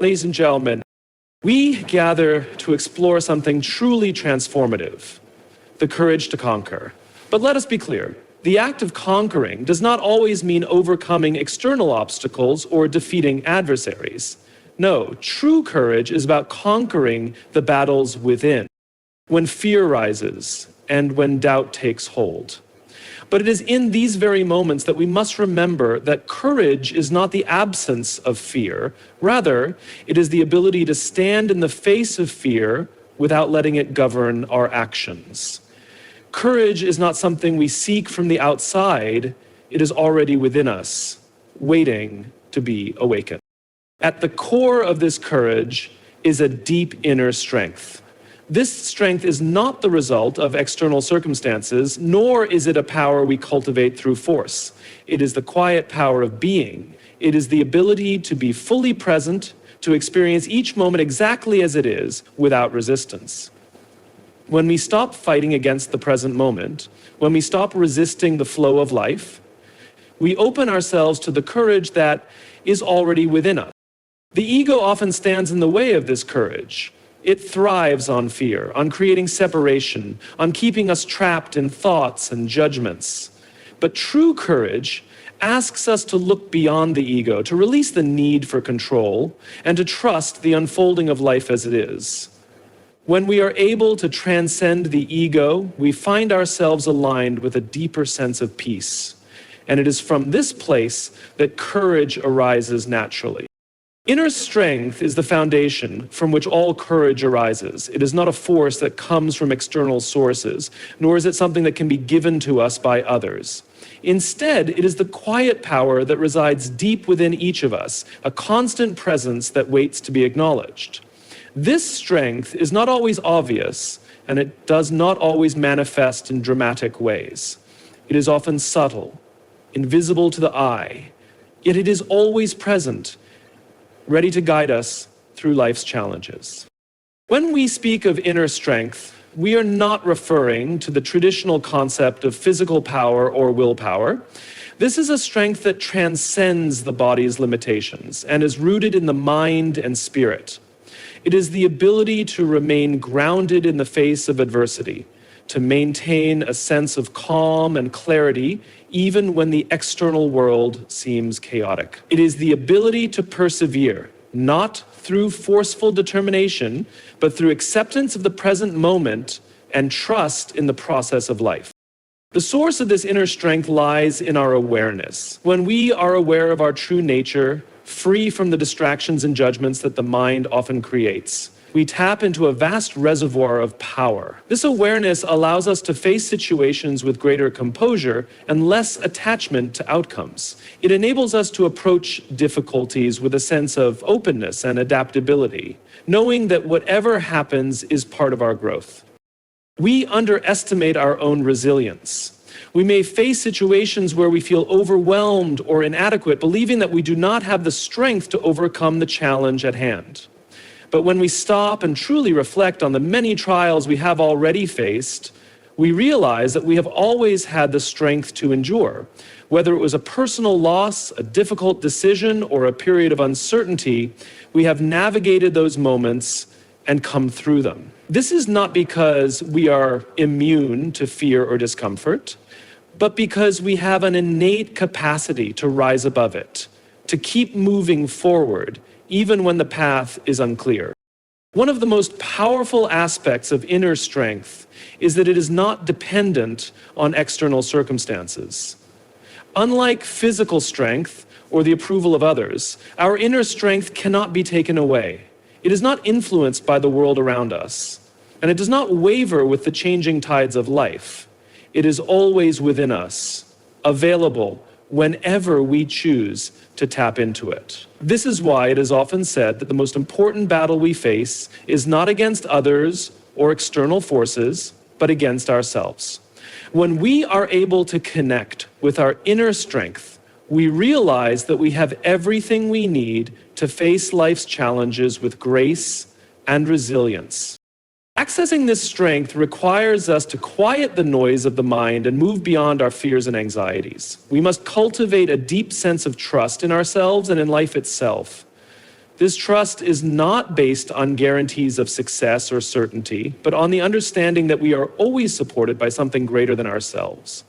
Ladies and gentlemen, we gather to explore something truly transformative, the courage to conquer. But let us be clear, the act of conquering does not always mean overcoming external obstacles or defeating adversaries. No, true courage is about conquering the battles within, when fear rises and when doubt takes hold. But it is in these very moments that we must remember that courage is not the absence of fear. Rather, it is the ability to stand in the face of fear without letting it govern our actions. Courage is not something we seek from the outside. It is already within us, waiting to be awakened. At the core of this courage is a deep inner strength. This strength is not the result of external circumstances, nor is it a power we cultivate through force. It is the quiet power of being. It is the ability to be fully present, to experience each moment exactly as it is, without resistance. When we stop fighting against the present moment, when we stop resisting the flow of life, we open ourselves to the courage that is already within us. The ego often stands in the way of this courage. It thrives on fear, on creating separation, on keeping us trapped in thoughts and judgments. But true courage asks us to look beyond the ego, to release the need for control, and to trust the unfolding of life as it is. When we are able to transcend the ego, we find ourselves aligned with a deeper sense of peace. And it is from this place that courage arises naturally. Inner strength is the foundation from which all courage arises. It is not a force that comes from external sources, nor is it something that can be given to us by others. Instead, it is the quiet power that resides deep within each of us, a constant presence that waits to be acknowledged. This strength is not always obvious, and it does not always manifest in dramatic ways. It is often subtle, invisible to the eye, yet it is always present, ready to guide us through life's challenges. When we speak of inner strength, we are not referring to the traditional concept of physical power or willpower. This is a strength that transcends the body's limitations and is rooted in the mind and spirit. It is the ability to remain grounded in the face of adversity, to maintain a sense of calm and clarity even when the external world seems chaotic. It is the ability to persevere, not through forceful determination, but through acceptance of the present moment and trust in the process of life. The source of this inner strength lies in our awareness. When we are aware of our true nature, free from the distractions and judgments that the mind often creates, we tap into a vast reservoir of power. This awareness allows us to face situations with greater composure and less attachment to outcomes. It enables us to approach difficulties with a sense of openness and adaptability, knowing that whatever happens is part of our growth. We underestimate our own resilience. We may face situations where we feel overwhelmed or inadequate, believing that we do not have the strength to overcome the challenge at hand. But when we stop and truly reflect on the many trials we have already faced, we realize that we have always had the strength to endure. Whether it was a personal loss, a difficult decision, or a period of uncertainty, we have navigated those moments and come through them. This is not because we are immune to fear or discomfort, but because we have an innate capacity to rise above it, to keep moving forward, even when the path is unclear. One of the most powerful aspects of inner strength is that it is not dependent on external circumstances. Unlike physical strength or the approval of others, our inner strength cannot be taken away. It is not influenced by the world around us, and it does not waver with the changing tides of life. It is always within us, available whenever we choose to tap into it. This is why it is often said that the most important battle we face is not against others or external forces, but against ourselves. When we are able to connect with our inner strength, we realize that we have everything we need to face life's challenges with grace and resilience. Accessing this strength requires us to quiet the noise of the mind and move beyond our fears and anxieties. We must cultivate a deep sense of trust in ourselves and in life itself. This trust is not based on guarantees of success or certainty, but on the understanding that we are always supported by something greater than ourselves.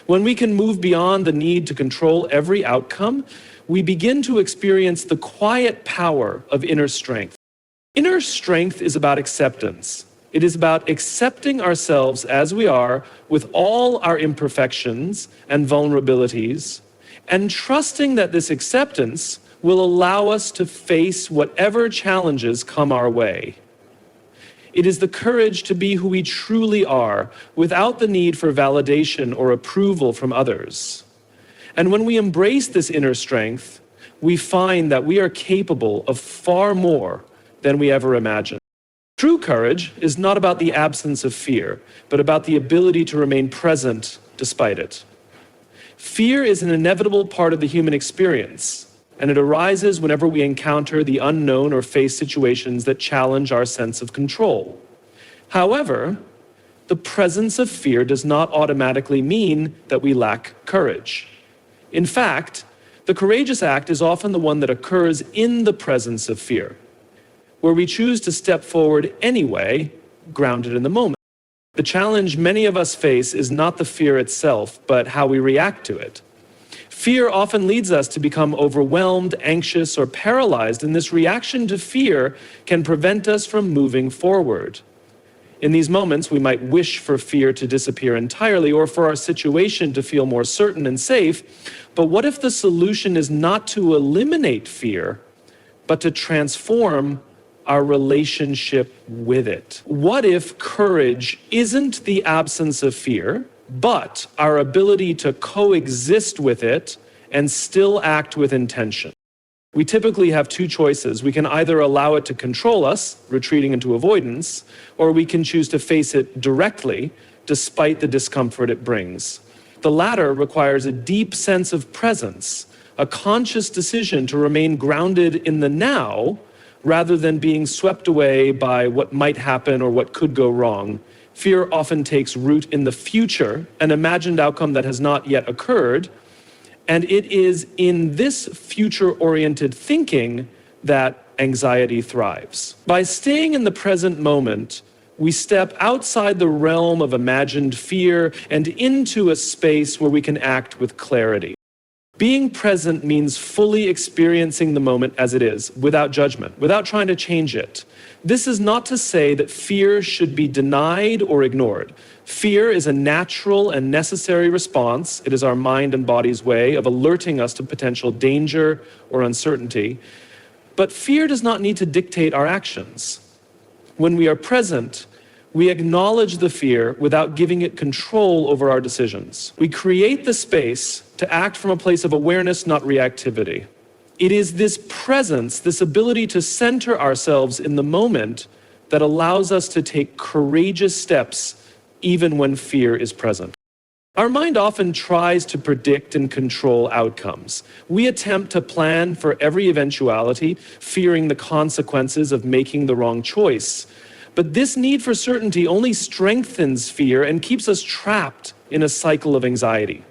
When we can move beyond the need to control every outcome, we begin to experience the quiet power of inner strength. Inner strength is about acceptance. It is about accepting ourselves as we are with all our imperfections and vulnerabilities, and trusting that this acceptance will allow us to face whatever challenges come our way. It is the courage to be who we truly are without the need for validation or approval from others. And when we embrace this inner strength, we find that we are capable of far more than we ever imagined. True courage is not about the absence of fear, but about the ability to remain present despite it. Fear is an inevitable part of the human experience, and it arises whenever we encounter the unknown or face situations that challenge our sense of control. However, the presence of fear does not automatically mean that we lack courage. In fact, the courageous act is often the one that occurs in the presence of fear, where we choose to step forward anyway, grounded in the moment. The challenge many of us face is not the fear itself, but how we react to it. Fear often leads us to become overwhelmed, anxious, or paralyzed, and this reaction to fear can prevent us from moving forward. In these moments, we might wish for fear to disappear entirely or for our situation to feel more certain and safe, but what if the solution is not to eliminate fear, but to transform our relationship with it? What if courage isn't the absence of fear, but our ability to coexist with it and still act with intention? We typically have two choices. We can either allow it to control us, retreating into avoidance, or we can choose to face it directly, despite the discomfort it brings. The latter requires a deep sense of presence, a conscious decision to remain grounded in the now, rather than being swept away by what might happen or what could go wrong. Fear often takes root in the future, an imagined outcome that has not yet occurred, and it is in this future-oriented thinking that anxiety thrives. By staying in the present moment, we step outside the realm of imagined fear and into a space where we can act with clarity. Being present means fully experiencing the moment as it is, without judgment, without trying to change it. This is not to say that fear should be denied or ignored. Fear is a natural and necessary response. It is our mind and body's way of alerting us to potential danger or uncertainty. But fear does not need to dictate our actions. When we are present, we acknowledge the fear without giving it control over our decisions. We create the space to act from a place of awareness, not reactivity. It is this presence, this ability to center ourselves in the moment, that allows us to take courageous steps even when fear is present. Our mind often tries to predict and control outcomes. We attempt to plan for every eventuality, fearing the consequences of making the wrong choice. But this need for certainty only strengthens fear and keeps us trapped in a cycle of anxiety.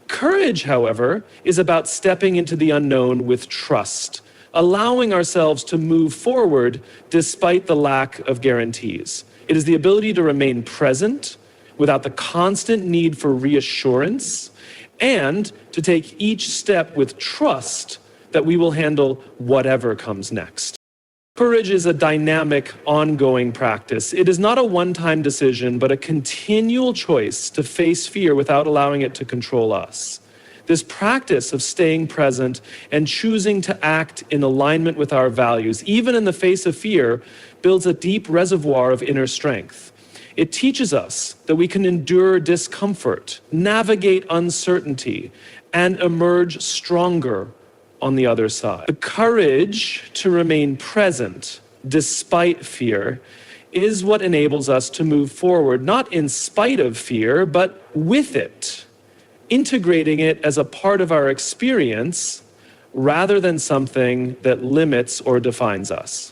Courage, however, is about stepping into the unknown with trust, allowing ourselves to move forward despite the lack of guarantees. It is the ability to remain present without the constant need for reassurance, and to take each step with trust that we will handle whatever comes next. Courage is a dynamic, ongoing practice. It is not a one-time decision, but a continual choice to face fear without allowing it to control us. This practice of staying present and choosing to act in alignment with our values, even in the face of fear, builds a deep reservoir of inner strength. It teaches us that we can endure discomfort, navigate uncertainty, and emerge stronger on the other side. The courage to remain present despite fear is what enables us to move forward, not in spite of fear, but with it, integrating it as a part of our experience rather than something that limits or defines us.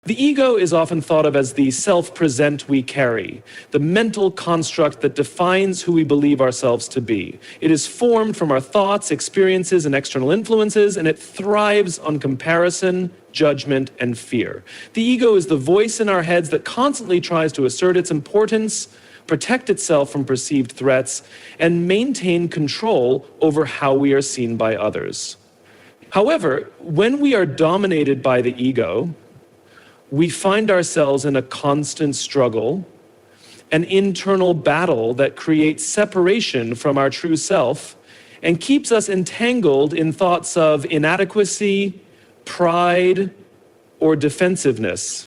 The ego is often thought of as the self-present we carry, the mental construct that defines who we believe ourselves to be. It is formed from our thoughts, experiences, and external influences, and it thrives on comparison, judgment, and fear. The ego is the voice in our heads that constantly tries to assert its importance, protect itself from perceived threats, and maintain control over how we are seen by others. However, when we are dominated by the ego, we find ourselves in a constant struggle, an internal battle that creates separation from our true self and keeps us entangled in thoughts of inadequacy, pride, or defensiveness.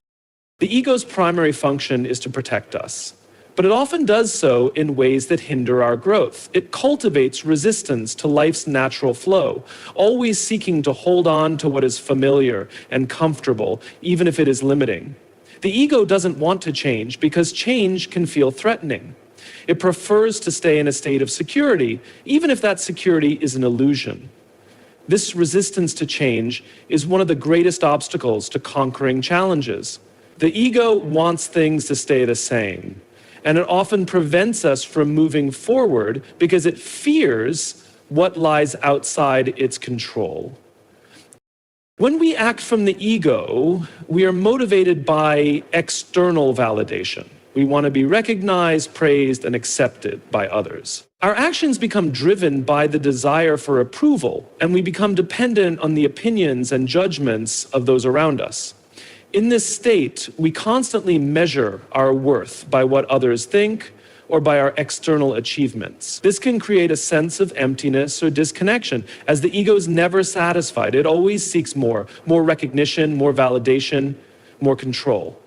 The ego's primary function is to protect us, but it often does so in ways that hinder our growth. It cultivates resistance to life's natural flow, always seeking to hold on to what is familiar and comfortable, even if it is limiting. The ego doesn't want to change because change can feel threatening. It prefers to stay in a state of security, even if that security is an illusion. This resistance to change is one of the greatest obstacles to conquering challenges. The ego wants things to stay the same, and it often prevents us from moving forward because it fears what lies outside its control. When we act from the ego, we are motivated by external validation. We want to be recognized, praised, and accepted by others. Our actions become driven by the desire for approval, and we become dependent on the opinions and judgments of those around us. In this state, we constantly measure our worth by what others think or by our external achievements. This can create a sense of emptiness or disconnection, as the ego is never satisfied. It always seeks more recognition, more validation, more control.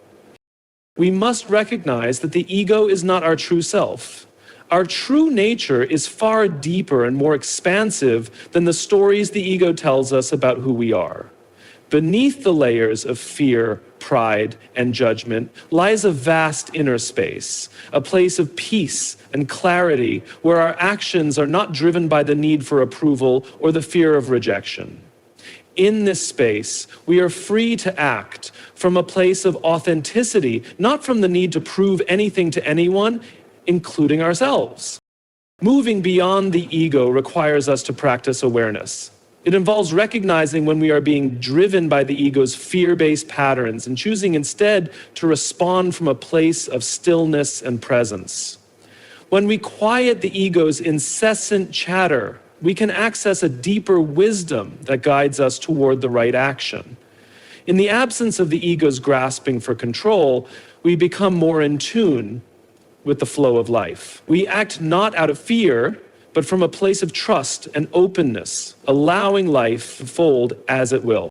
We must recognize that the ego is not our true self. Our true nature is far deeper and more expansive than the stories the ego tells us about who we are. Beneath the layers of fear, pride, and judgment lies a vast inner space, a place of peace and clarity where our actions are not driven by the need for approval or the fear of rejection. In this space, we are free to act from a place of authenticity, not from the need to prove anything to anyone, including ourselves. Moving beyond the ego requires us to practice awareness. It involves recognizing when we are being driven by the ego's fear-based patterns and choosing instead to respond from a place of stillness and presence. When we quiet the ego's incessant chatter, we can access a deeper wisdom that guides us toward the right action. In the absence of the ego's grasping for control, we become more in tune with the flow of life. We act not out of fear, but from a place of trust and openness, allowing life to fold as it will.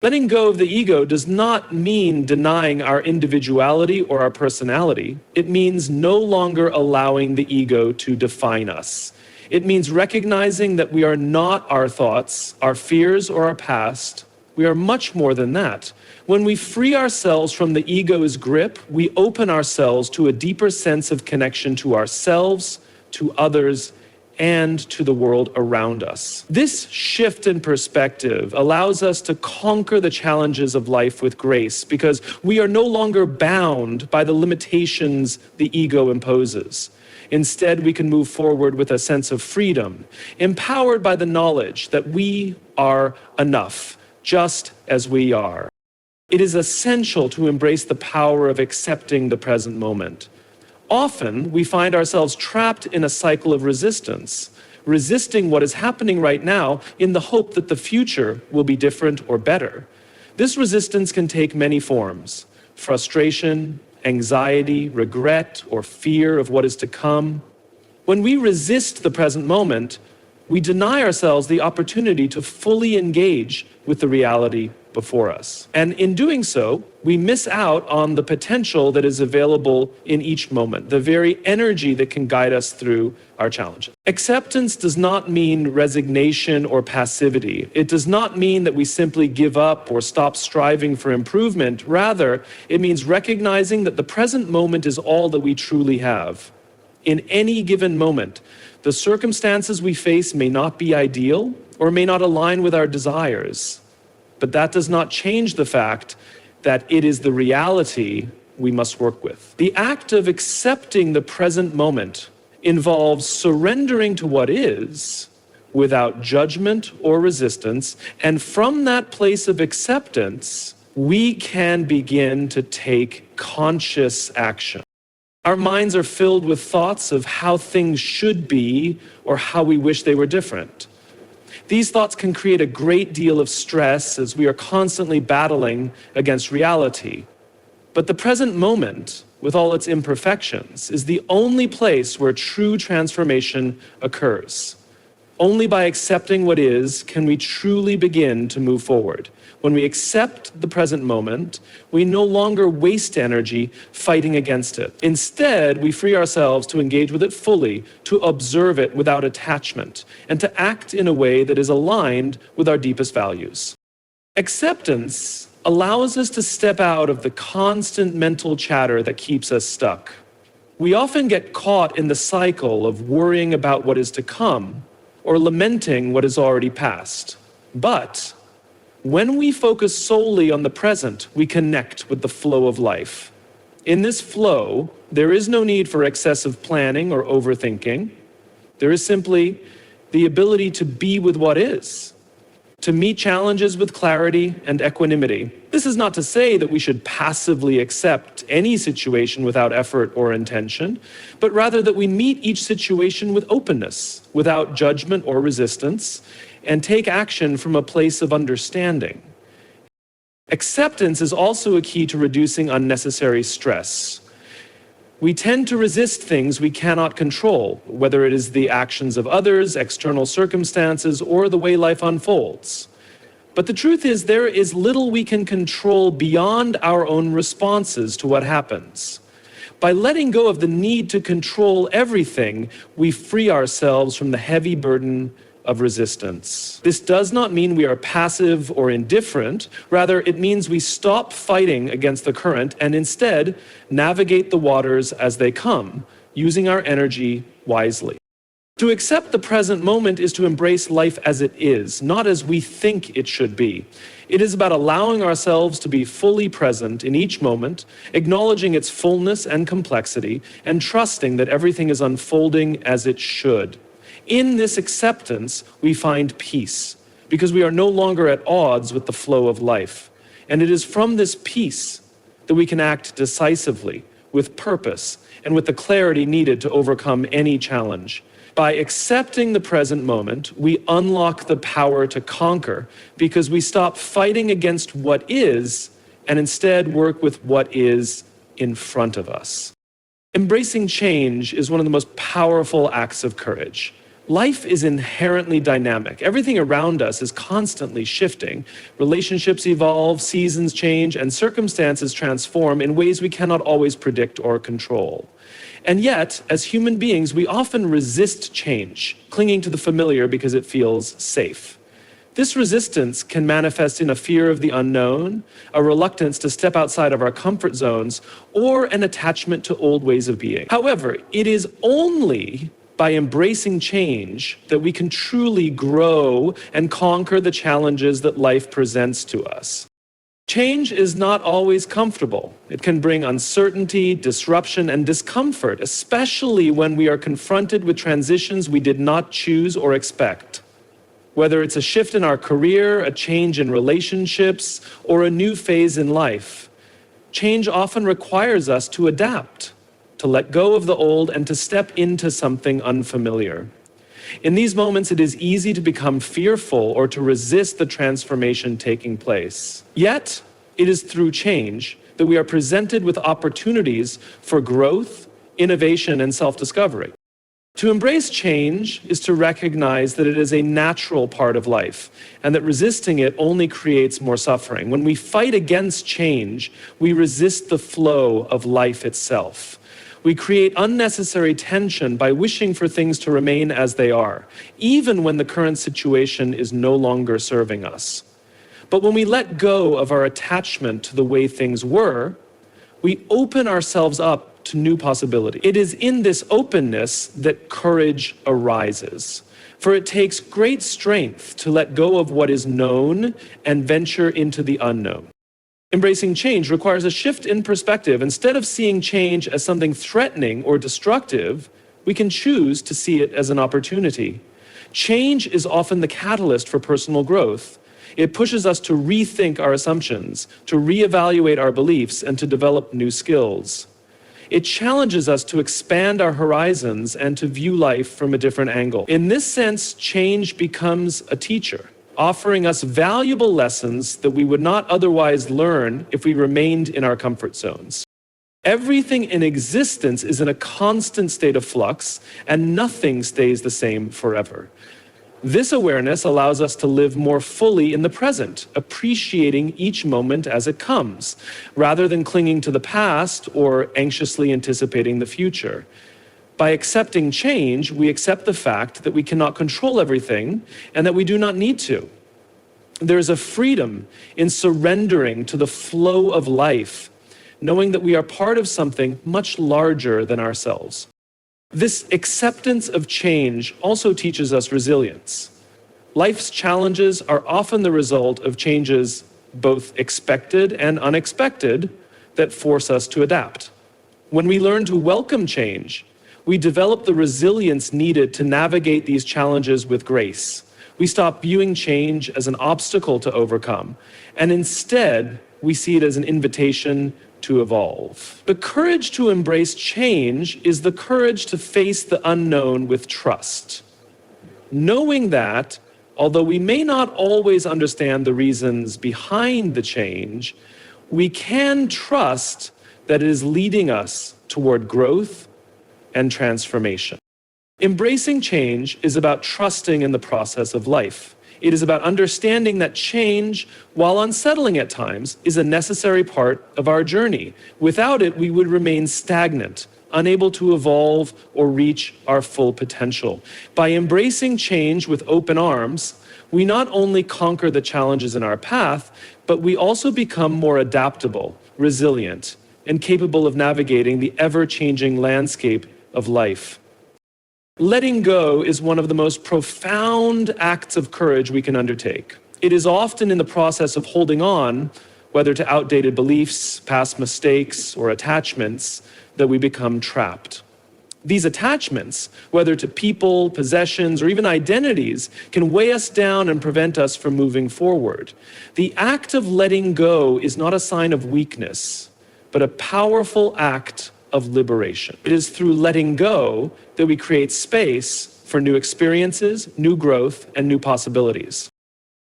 Letting go of the ego does not mean denying our individuality or our personality. It means no longer allowing the ego to define us. It means recognizing that we are not our thoughts, our fears, or our past. We are much more than that. When we free ourselves from the ego's grip, we open ourselves to a deeper sense of connection to ourselves, to others, and to the world around us. This shift in perspective allows us to conquer the challenges of life with grace because we are no longer bound by the limitations the ego imposes. Instead, we can move forward with a sense of freedom, empowered by the knowledge that we are enough, just as we are. It is essential to embrace the power of accepting the present moment. Often, we find ourselves trapped in a cycle of resistance, resisting what is happening right now in the hope that the future will be different or better. This resistance can take many forms: frustration, anxiety, regret, or fear of what is to come. When we resist the present moment, we deny ourselves the opportunity to fully engage with the reality before us. And in doing so, we miss out on the potential that is available in each moment, the very energy that can guide us through our challenges. Acceptance does not mean resignation or passivity. It does not mean that we simply give up or stop striving for improvement. Rather, it means recognizing that the present moment is all that we truly have. In any given moment, the circumstances we face may not be ideal or may not align with our desires. But that does not change the fact that it is the reality we must work with. The act of accepting the present moment involves surrendering to what is without judgment or resistance, and from that place of acceptance, we can begin to take conscious action. Our minds are filled with thoughts of how things should be or how we wish they were different. These thoughts can create a great deal of stress as we are constantly battling against reality. But the present moment, with all its imperfections, is the only place where true transformation occurs. Only by accepting what is can we truly begin to move forward. When we accept the present moment, we no longer waste energy fighting against it. Instead, we free ourselves to engage with it fully, to observe it without attachment, and to act in a way that is aligned with our deepest values. Acceptance allows us to step out of the constant mental chatter that keeps us stuck. We often get caught in the cycle of worrying about what is to come or lamenting what is already past. But when we focus solely on the present, we connect with the flow of life. In this flow, there is no need for excessive planning or overthinking. There is simply the ability to be with what is, to meet challenges with clarity and equanimity. This is not to say that we should passively accept any situation without effort or intention, but rather that we meet each situation with openness, without judgment or resistance, and take action from a place of understanding. Acceptance is also a key to reducing unnecessary stress. We tend to resist things we cannot control, whether it is the actions of others, external circumstances, or the way life unfolds. But the truth is, there is little we can control beyond our own responses to what happens. By letting go of the need to control everything, we free ourselves from the heavy burden of resistance. This does not mean we are passive or indifferent. Rather, it means we stop fighting against the current and instead navigate the waters as they come, using our energy wisely. To accept the present moment is to embrace life as it is, not as we think it should be. It is about allowing ourselves to be fully present in each moment, acknowledging its fullness and complexity, and trusting that everything is unfolding as it should. In this acceptance, we find peace, because we are no longer at odds with the flow of life. And it is from this peace that we can act decisively, with purpose, and with the clarity needed to overcome any challenge. By accepting the present moment, we unlock the power to conquer, because we stop fighting against what is, and instead work with what is in front of us. Embracing change is one of the most powerful acts of courage. Life is inherently dynamic. Everything around us is constantly shifting. Relationships evolve, seasons change, and circumstances transform in ways we cannot always predict or control. And yet, as human beings, we often resist change, clinging to the familiar because it feels safe. This resistance can manifest in a fear of the unknown, a reluctance to step outside of our comfort zones, or an attachment to old ways of being. However, it is only by embracing change that we can truly grow and conquer the challenges that life presents to us. Change is not always comfortable. It can bring uncertainty, disruption, and discomfort, especially when we are confronted with transitions we did not choose or expect. Whether it's a shift in our career, a change in relationships, or a new phase in life, change often requires us to adapt, to let go of the old, and to step into something unfamiliar. In these moments, it is easy to become fearful or to resist the transformation taking place. Yet, it is through change that we are presented with opportunities for growth, innovation, and self-discovery. To embrace change is to recognize that it is a natural part of life, and that resisting it only creates more suffering. When we fight against change, we resist the flow of life itself. We create unnecessary tension by wishing for things to remain as they are, even when the current situation is no longer serving us. But when we let go of our attachment to the way things were, we open ourselves up to new possibility. It is in this openness that courage arises. For it takes great strength to let go of what is known and venture into the unknown. Embracing change requires a shift in perspective. Instead of seeing change as something threatening or destructive, we can choose to see it as an opportunity. Change is often the catalyst for personal growth. It pushes us to rethink our assumptions, to reevaluate our beliefs, and to develop new skills. It challenges us to expand our horizons and to view life from a different angle. In this sense, change becomes a teacher, offering us valuable lessons that we would not otherwise learn if we remained in our comfort zones. Everything in existence is in a constant state of flux, and nothing stays the same forever. This awareness allows us to live more fully in the present, appreciating each moment as it comes, rather than clinging to the past or anxiously anticipating the future. By accepting change, we accept the fact that we cannot control everything and that we do not need to. There is a freedom in surrendering to the flow of life, knowing that we are part of something much larger than ourselves. This acceptance of change also teaches us resilience. Life's challenges are often the result of changes, both expected and unexpected, that force us to adapt. When we learn to welcome change, we develop the resilience needed to navigate these challenges with grace. We stop viewing change as an obstacle to overcome, and instead, we see it as an invitation to evolve. The courage to embrace change is the courage to face the unknown with trust. Knowing that, although we may not always understand the reasons behind the change, we can trust that it is leading us toward growth and transformation. Embracing change is about trusting in the process of life. It is about understanding that change, while unsettling at times, is a necessary part of our journey. Without it, we would remain stagnant, unable to evolve or reach our full potential. By embracing change with open arms, we not only conquer the challenges in our path, but we also become more adaptable, resilient, and capable of navigating the ever-changing landscape of life. Letting go is one of the most profound acts of courage we can undertake. It is often in the process of holding on, whether to outdated beliefs, past mistakes, or attachments, that we become trapped. These attachments, whether to people, possessions, or even identities, can weigh us down and prevent us from moving forward. The act of letting go is not a sign of weakness, but a powerful act of liberation. It is through letting go that we create space for new experiences, new growth, and new possibilities.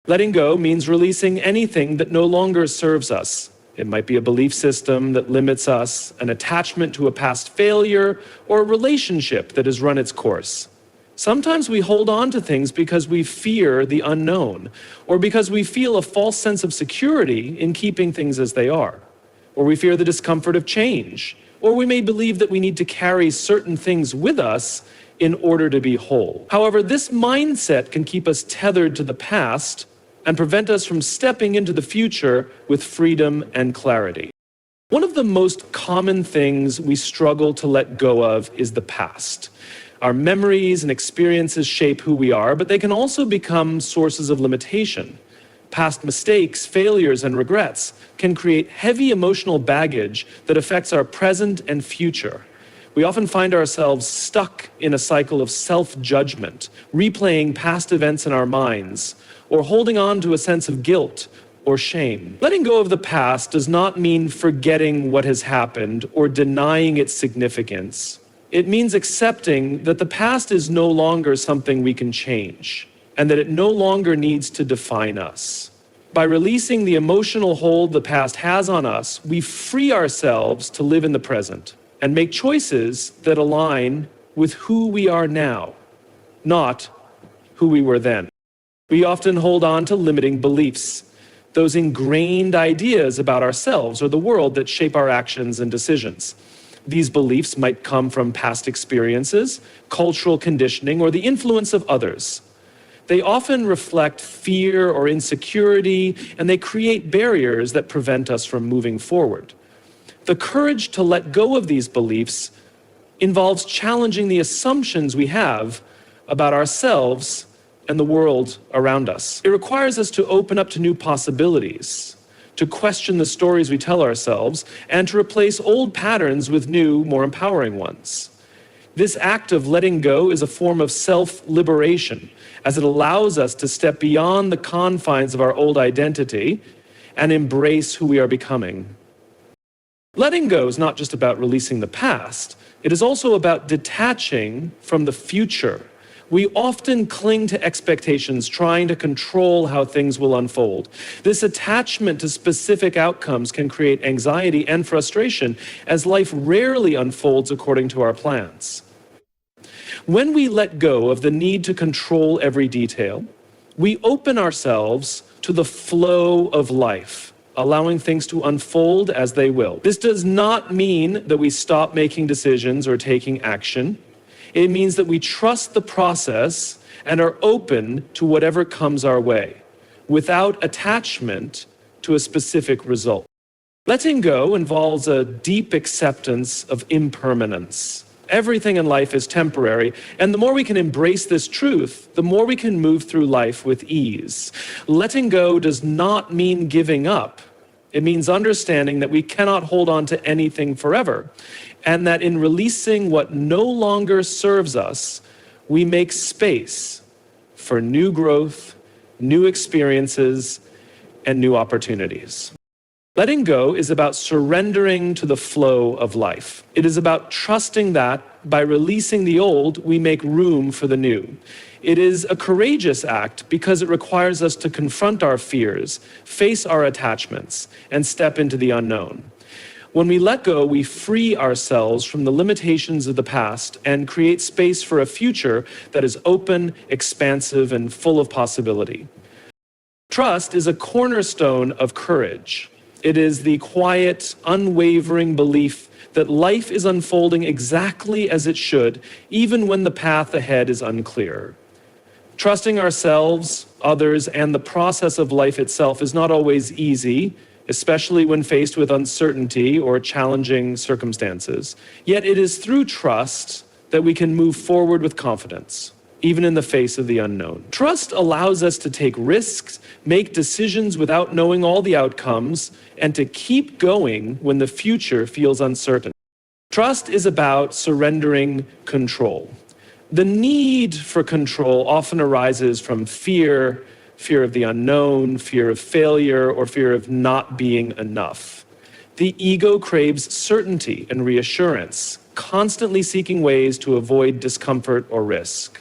Letting go means releasing anything that no longer serves us. It might be a belief system that limits us, an attachment to a past failure, or a relationship that has run its course. Sometimes we hold on to things because we fear the unknown, or because we feel a false sense of security in keeping things as they are, or we fear the discomfort of change, or we may believe that we need to carry certain things with us in order to be whole. However, this mindset can keep us tethered to the past and prevent us from stepping into the future with freedom and clarity. One of the most common things we struggle to let go of is the past. Our memories and experiences shape who we are, but they can also become sources of limitation. Past mistakes, failures, and regrets can create heavy emotional baggage that affects our present and future. We often find ourselves stuck in a cycle of self-judgment, replaying past events in our minds, or holding on to a sense of guilt or shame. Letting go of the past does not mean forgetting what has happened or denying its significance. It means accepting that the past is no longer something we can change, and that it no longer needs to define us. By releasing the emotional hold the past has on us, we free ourselves to live in the present and make choices that align with who we are now, not who we were then. We often hold on to limiting beliefs, those ingrained ideas about ourselves or the world that shape our actions and decisions. These beliefs might come from past experiences, cultural conditioning, or the influence of others. They often reflect fear or insecurity, and they create barriers that prevent us from moving forward. The courage to let go of these beliefs involves challenging the assumptions we have about ourselves and the world around us. It requires us to open up to new possibilities, to question the stories we tell ourselves, and to replace old patterns with new, more empowering ones. This act of letting go is a form of self-liberation, as it allows us to step beyond the confines of our old identity and embrace who we are becoming. Letting go is not just about releasing the past, it is also about detaching from the future. We often cling to expectations, trying to control how things will unfold. This attachment to specific outcomes can create anxiety and frustration, as life rarely unfolds according to our plans. When we let go of the need to control every detail, we open ourselves to the flow of life, allowing things to unfold as they will. This does not mean that we stop making decisions or taking action. It means that we trust the process and are open to whatever comes our way, without attachment to a specific result. Letting go involves a deep acceptance of impermanence. Everything in life is temporary, and the more we can embrace this truth, the more we can move through life with ease. Letting go does not mean giving up. It means understanding that we cannot hold on to anything forever, and that in releasing what no longer serves us, we make space for new growth, new experiences, and new opportunities. Letting go is about surrendering to the flow of life. It is about trusting that by releasing the old, we make room for the new. It is a courageous act because it requires us to confront our fears, face our attachments, and step into the unknown. When we let go, we free ourselves from the limitations of the past and create space for a future that is open, expansive, and full of possibility. Trust is a cornerstone of courage. It is the quiet, unwavering belief that life is unfolding exactly as it should, even when the path ahead is unclear. Trusting ourselves, others, and the process of life itself is not always easy, especially when faced with uncertainty or challenging circumstances. Yet it is through trust that we can move forward with confidence, even in the face of the unknown. Trust allows us to take risks, make decisions without knowing all the outcomes, and to keep going when the future feels uncertain. Trust is about surrendering control. The need for control often arises from fear of the unknown, fear of failure, or fear of not being enough. The ego craves certainty and reassurance, constantly seeking ways to avoid discomfort or risk.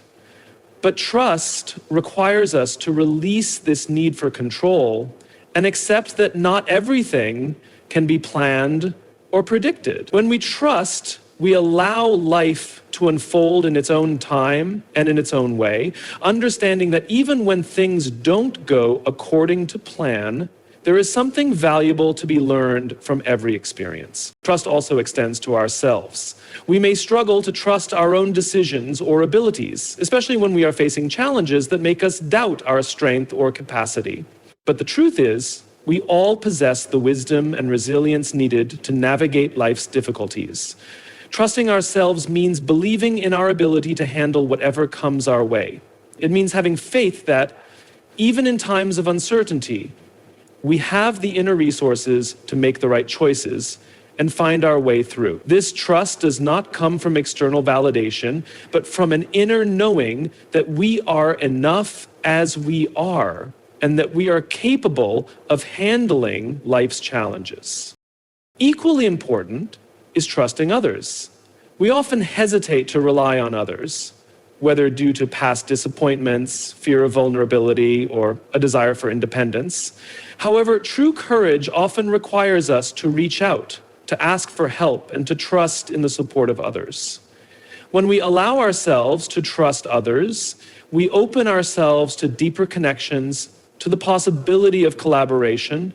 But trust requires us to release this need for control and accept that not everything can be planned or predicted. When we trust, we allow life to unfold in its own time and in its own way, understanding that even when things don't go according to plan, there is something valuable to be learned from every experience. Trust also extends to ourselves. We may struggle to trust our own decisions or abilities, especially when we are facing challenges that make us doubt our strength or capacity. But the truth is, we all possess the wisdom and resilience needed to navigate life's difficulties. Trusting ourselves means believing in our ability to handle whatever comes our way. It means having faith that, even in times of uncertainty, we have the inner resources to make the right choices and find our way through. This trust does not come from external validation, but from an inner knowing that we are enough as we are, and that we are capable of handling life's challenges. Equally important is trusting others. We often hesitate to rely on others, whether due to past disappointments, fear of vulnerability, or a desire for independence. However, true courage often requires us to reach out, to ask for help, and to trust in the support of others. When we allow ourselves to trust others, we open ourselves to deeper connections, to the possibility of collaboration,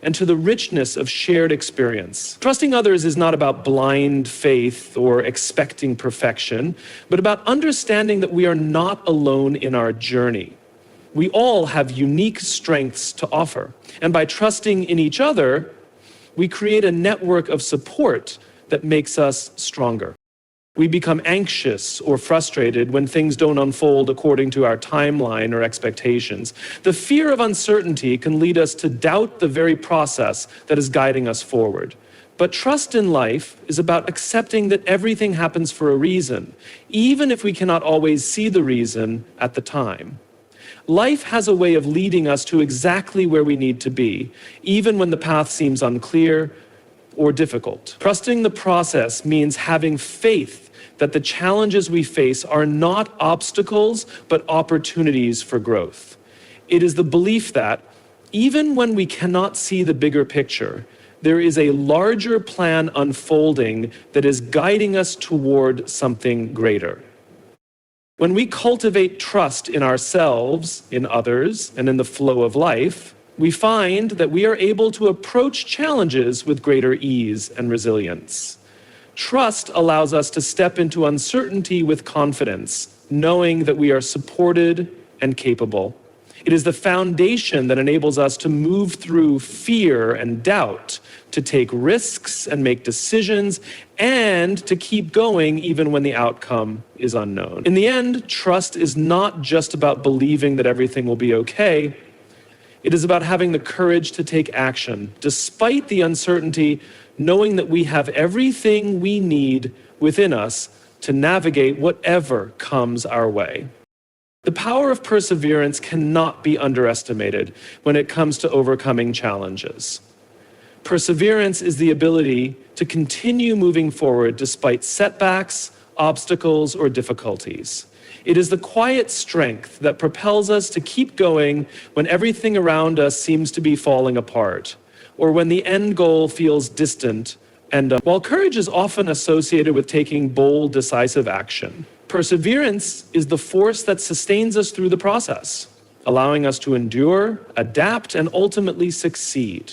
and to the richness of shared experience. Trusting others is not about blind faith or expecting perfection, but about understanding that we are not alone in our journey. We all have unique strengths to offer, and by trusting in each other, we create a network of support that makes us stronger. We become anxious or frustrated when things don't unfold according to our timeline or expectations. The fear of uncertainty can lead us to doubt the very process that is guiding us forward. But trust in life is about accepting that everything happens for a reason, even if we cannot always see the reason at the time. Life has a way of leading us to exactly where we need to be, even when the path seems unclear or difficult. Trusting the process means having faith that the challenges we face are not obstacles, but opportunities for growth. It is the belief that, even when we cannot see the bigger picture, there is a larger plan unfolding that is guiding us toward something greater. When we cultivate trust in ourselves, in others, and in the flow of life, we find that we are able to approach challenges with greater ease and resilience. Trust allows us to step into uncertainty with confidence, knowing that we are supported and capable. It is the foundation that enables us to move through fear and doubt, to take risks and make decisions, and to keep going even when the outcome is unknown. In the end, trust is not just about believing that everything will be okay. It is about having the courage to take action, despite the uncertainty, knowing that we have everything we need within us to navigate whatever comes our way. The power of perseverance cannot be underestimated when it comes to overcoming challenges. Perseverance is the ability to continue moving forward despite setbacks, obstacles, or difficulties. It is the quiet strength that propels us to keep going when everything around us seems to be falling apart, or when the end goal feels distant. And while courage is often associated with taking bold, decisive action, perseverance is the force that sustains us through the process, allowing us to endure, adapt, and ultimately succeed.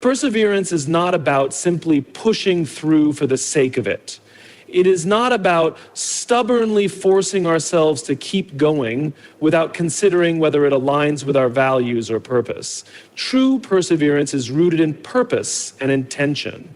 Perseverance is not about simply pushing through for the sake of it. It is not about stubbornly forcing ourselves to keep going without considering whether it aligns with our values or purpose. True perseverance is rooted in purpose and intention.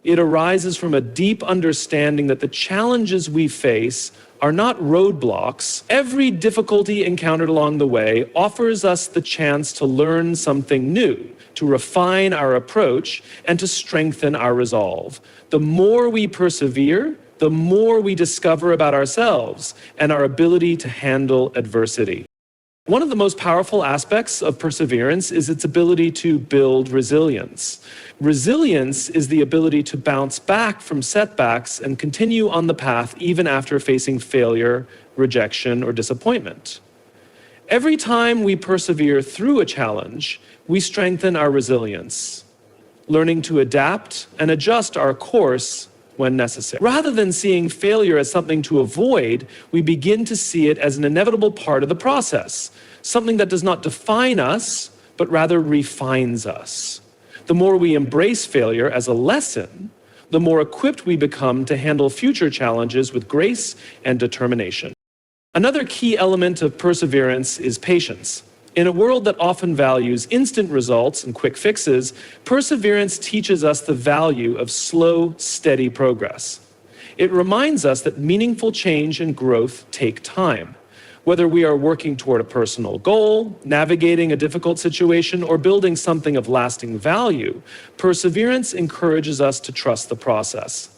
It arises from a deep understanding that the challenges we face are not roadblocks. Every difficulty encountered along the way offers us the chance to learn something new, to refine our approach, and to strengthen our resolve. The more we persevere, the more we discover about ourselves and our ability to handle adversity. One of the most powerful aspects of perseverance is its ability to build resilience. Resilience is the ability to bounce back from setbacks and continue on the path even after facing failure, rejection, or disappointment. Every time we persevere through a challenge, we strengthen our resilience, learning to adapt and adjust our course when necessary. Rather than seeing failure as something to avoid, we begin to see it as an inevitable part of the process, something that does not define us, but rather refines us. The more we embrace failure as a lesson, the more equipped we become to handle future challenges with grace and determination. Another key element of perseverance is patience. In a world that often values instant results and quick fixes, perseverance teaches us the value of slow, steady progress. It reminds us that meaningful change and growth take time. Whether we are working toward a personal goal, navigating a difficult situation, or building something of lasting value, perseverance encourages us to trust the process.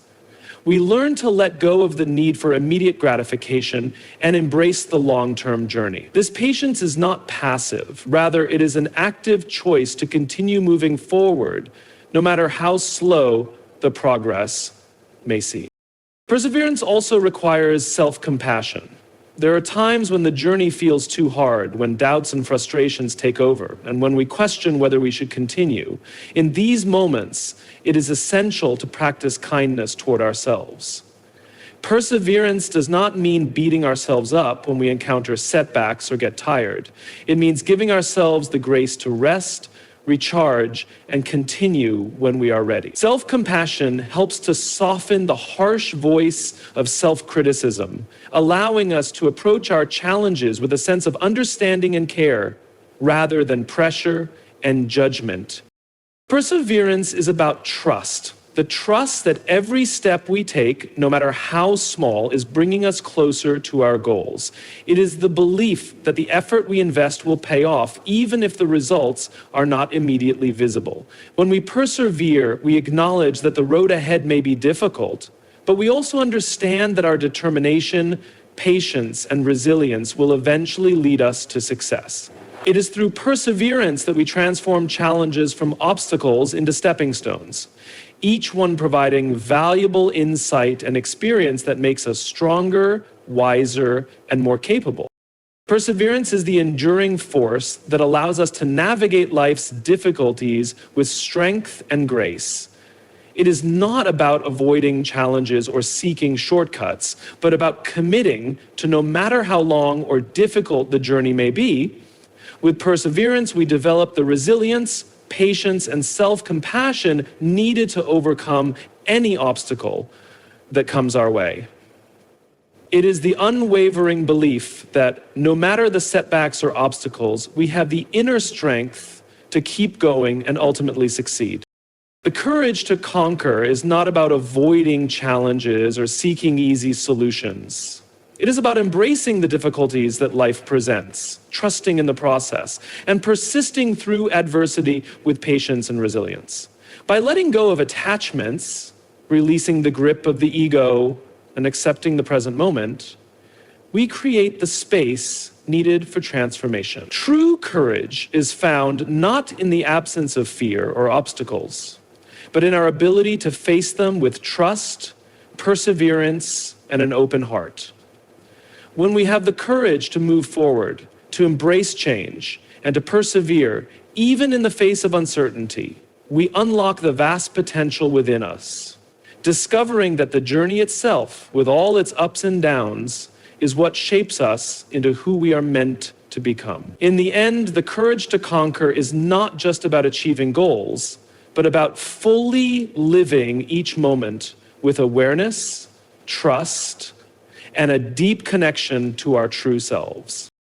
We learn to let go of the need for immediate gratification and embrace the long-term journey. This patience is not passive. Rather, it is an active choice to continue moving forward, no matter how slow the progress may seem. Perseverance also requires self-compassion. There are times when the journey feels too hard, when doubts and frustrations take over, and when we question whether we should continue. In these moments, it is essential to practice kindness toward ourselves. Perseverance does not mean beating ourselves up when we encounter setbacks or get tired. It means giving ourselves the grace to rest, recharge, and continue when we are ready. Self-compassion helps to soften the harsh voice of self-criticism, allowing us to approach our challenges with a sense of understanding and care, rather than pressure and judgment. Perseverance is about trust. The trust that every step we take, no matter how small, is bringing us closer to our goals. It is the belief that the effort we invest will pay off, even if the results are not immediately visible. When we persevere, we acknowledge that the road ahead may be difficult, but we also understand that our determination, patience, and resilience will eventually lead us to success. It is through perseverance that we transform challenges from obstacles into stepping stones, each one providing valuable insight and experience that makes us stronger, wiser, and more capable. Perseverance is the enduring force that allows us to navigate life's difficulties with strength and grace. It is not about avoiding challenges or seeking shortcuts, but about committing to, no matter how long or difficult the journey may be, with perseverance, we develop the resilience, patience, and self-compassion needed to overcome any obstacle that comes our way. It is the unwavering belief that no matter the setbacks or obstacles, we have the inner strength to keep going and ultimately succeed. The courage to conquer is not about avoiding challenges or seeking easy solutions. It is about embracing the difficulties that life presents, trusting in the process, and persisting through adversity with patience and resilience. By letting go of attachments, releasing the grip of the ego, and accepting the present moment, we create the space needed for transformation. True courage is found not in the absence of fear or obstacles, but in our ability to face them with trust, perseverance, and an open heart. When we have the courage to move forward, to embrace change, and to persevere, even in the face of uncertainty, we unlock the vast potential within us, discovering that the journey itself, with all its ups and downs, is what shapes us into who we are meant to become. In the end, the courage to conquer is not just about achieving goals, but about fully living each moment with awareness, trust, and a deep connection to our true selves.